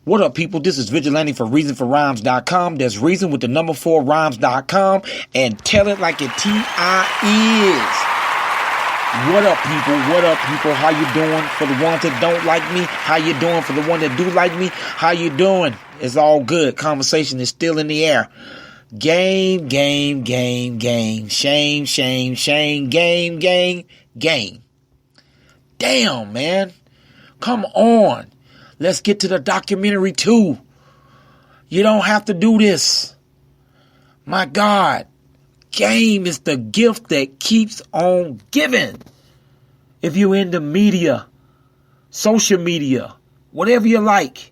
What up, people? This is Vigalantee for reasonforrhymes.com. That's reason with the number 4 rhymes.com, and tell it like it T.I. is. What up, people? What up, people? How you doing? For the ones that don't like me, how you doing? For the one that do like me, how you doing? It's all good. Conversation is still in the air. Game. Shame. Game. Damn, man. Come on. Let's get to the documentary too. You don't have to do this. My God. Game is the gift that keeps on giving. If you're into media, social media, whatever you like,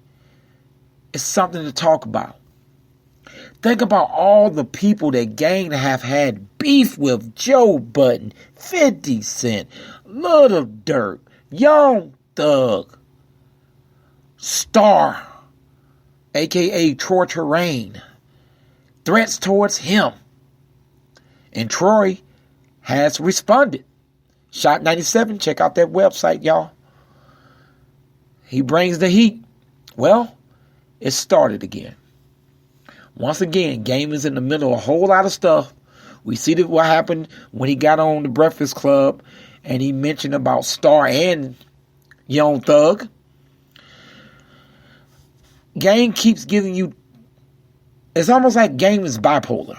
it's something to talk about. Think about all the people that Game have had beef with. Joe Budden, 50 Cent, Little Durk, Young Thug, Star, a.k.a. Troy Terrain, threats towards him. And Troy has responded. Shot 97, check out that website, y'all. He brings the heat. Well, it started again. Once again, Game is in the middle of a whole lot of stuff. We see what happened when he got on the Breakfast Club and he mentioned about Star and Young Thug. Game keeps giving you, it's almost like Game is bipolar.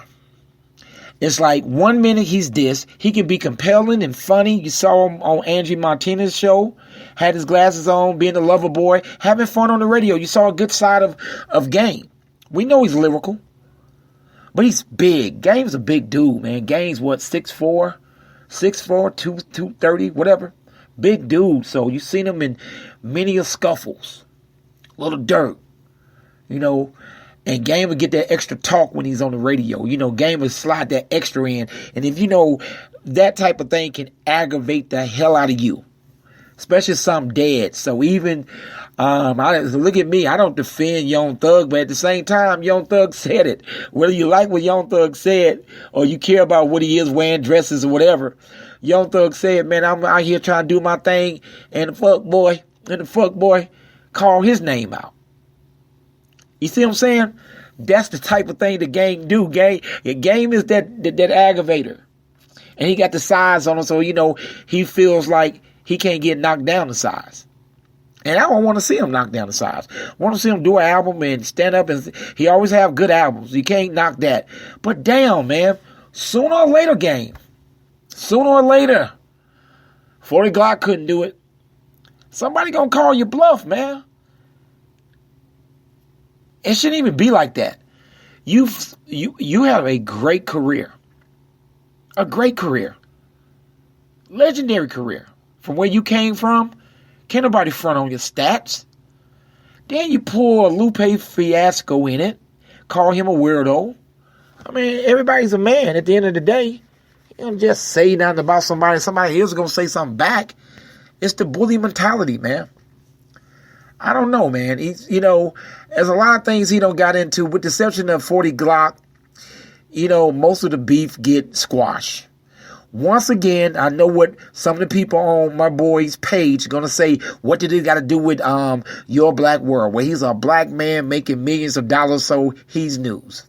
It's like 1 minute he's this, he can be compelling and funny. You saw him on Angie Martinez's show, had his glasses on, being a lover boy, having fun on the radio. You saw a good side of Game. We know he's lyrical, but he's big. Game's a big dude, man. Game's what, 6'4", 230, whatever. Big dude. So you've seen him in many of scuffles. Little Durk. You know, and Game will get that extra talk when he's on the radio. You know, Game will slide that extra in. And if you know, that type of thing can aggravate the hell out of you. Especially if something dead. So even, look at me, I don't defend Young Thug, but at the same time, Young Thug said it. Whether you like what Young Thug said, or you care about what he is wearing, dresses or whatever, Young Thug said, man, I'm out here trying to do my thing, and the fuck boy called his name out. You see what I'm saying? That's the type of thing the Game do. Game is that aggravator. And he got the size on him, so, you know, he feels like he can't get knocked down to size. And I don't want to see him knock down the size. I want to see him do an album and stand up, and he always have good albums. You can't knock that. But damn, man, sooner or later, Game. Sooner or later, 40 Glock couldn't do it. Somebody gonna call you bluff, man. It shouldn't even be like that. You have a great career. A great career. Legendary career. From where you came from, can't nobody front on your stats. Then you pull a Lupe Fiasco in it, call him a weirdo. I mean, everybody's a man at the end of the day. You don't just say nothing about somebody else is going to say something back. It's the bully mentality, man. I don't know, man. He's, you know, there's a lot of things he don't got into. With the exception of 40 Glock, you know, most of the beef get squashed. Once again, I know what some of the people on my boy's page are going to say, what did it got to do with Your Black World? Well, he's a black man making millions of dollars, so he's news.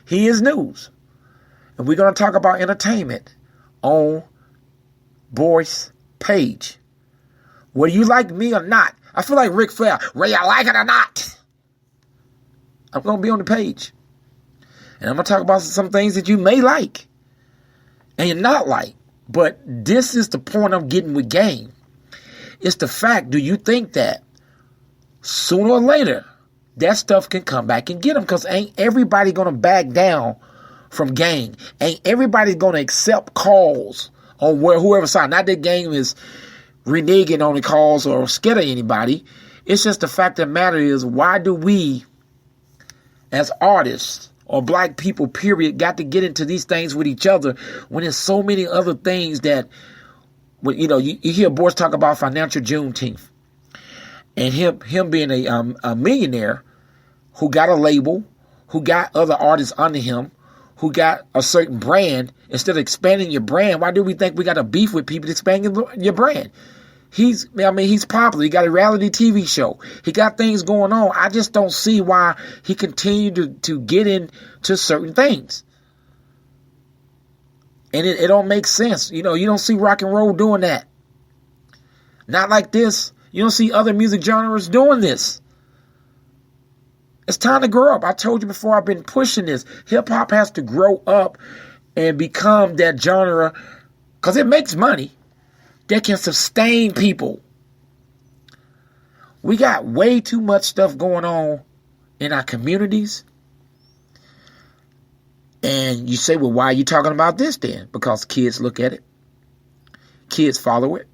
He is news. And we're going to talk about entertainment on boy's page. Whether you like me or not, I feel like Ric Flair, whether you like it or not, I'm going to be on the page. And I'm going to talk about some things that you may like and you're not like. But this is the point I'm getting with Game. It's the fact, do you think that sooner or later that stuff can come back and get him? Because ain't everybody going to back down from Game. Ain't everybody going to accept calls on whoever side. Not that Game is reneging on the calls or scared of anybody. It's just the fact of the matter is, why do we as artists or black people, period, got to get into these things with each other when there's so many other things that, you know, you hear boys talk about financial Juneteenth and him being a millionaire who got a label, who got other artists under him, who got a certain brand. Instead of expanding your brand, why do we think we got to beef with people expanding your brand? He's popular. He got a reality TV show. He got things going on. I just don't see why he continued to get into certain things. And it don't make sense. You don't see rock and roll doing that. Not like this. You don't see other music genres doing this. It's time to grow up. I told you before, I've been pushing this. Hip hop has to grow up and become that genre because it makes money that can sustain people. We got way too much stuff going on in our communities. And you say, well, why are you talking about this then? Because kids look at it. Kids follow it.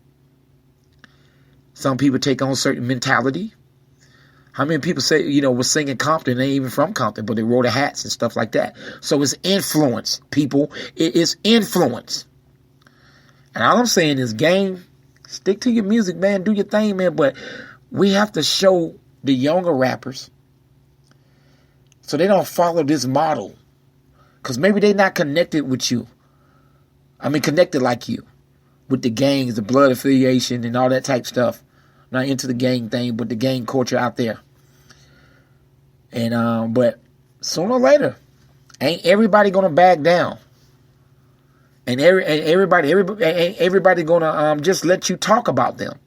Some people take on certain mentality. How many people say, was singing Compton, they ain't even from Compton, but they wore the hats and stuff like that. So it's influence, people. It is influence. And all I'm saying is, gang, stick to your music, man. Do your thing, man. But we have to show the younger rappers so they don't follow this model. Because maybe they're not connected with you. Connected like you. With the gangs, the blood affiliation, and all that type stuff. Not into the gang thing, but the gang culture out there. And but sooner or later, ain't everybody gonna back down. And everybody gonna just let you talk about them.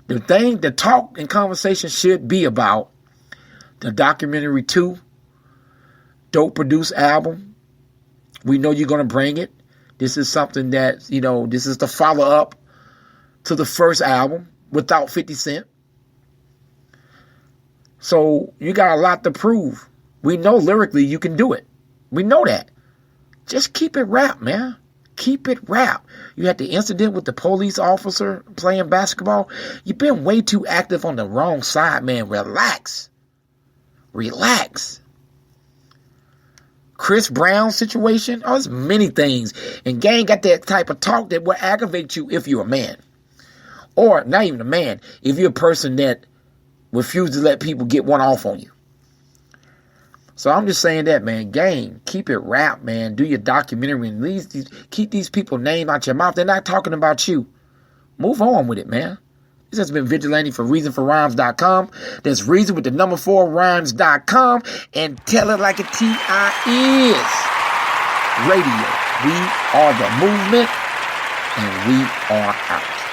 The talk and conversation should be about the documentary 2, dope produced album. We know you're gonna bring it. This is something that, this is the follow-up to the first album without 50 Cent. So you got a lot to prove. We know lyrically you can do it. We know that. Just keep it rap, man. Keep it rap. You had the incident with the police officer playing basketball. You've been way too active on the wrong side, man. Relax. Relax. Chris Brown situation. Oh, there's many things. And gang got that type of talk that will aggravate you if you're a man. Or not even a man. If you're a person that refuses to let people get one off on you. So I'm just saying that, man. Gang, keep it rap, man. Do your documentary and keep these people's name out your mouth. They're not talking about you. Move on with it, man. This has been Vigilante for ReasonForRhymes.com. That's Reason with the number 4 Rhymes.com. And tell it like a T.I. is. Radio. We are the movement. And we are out.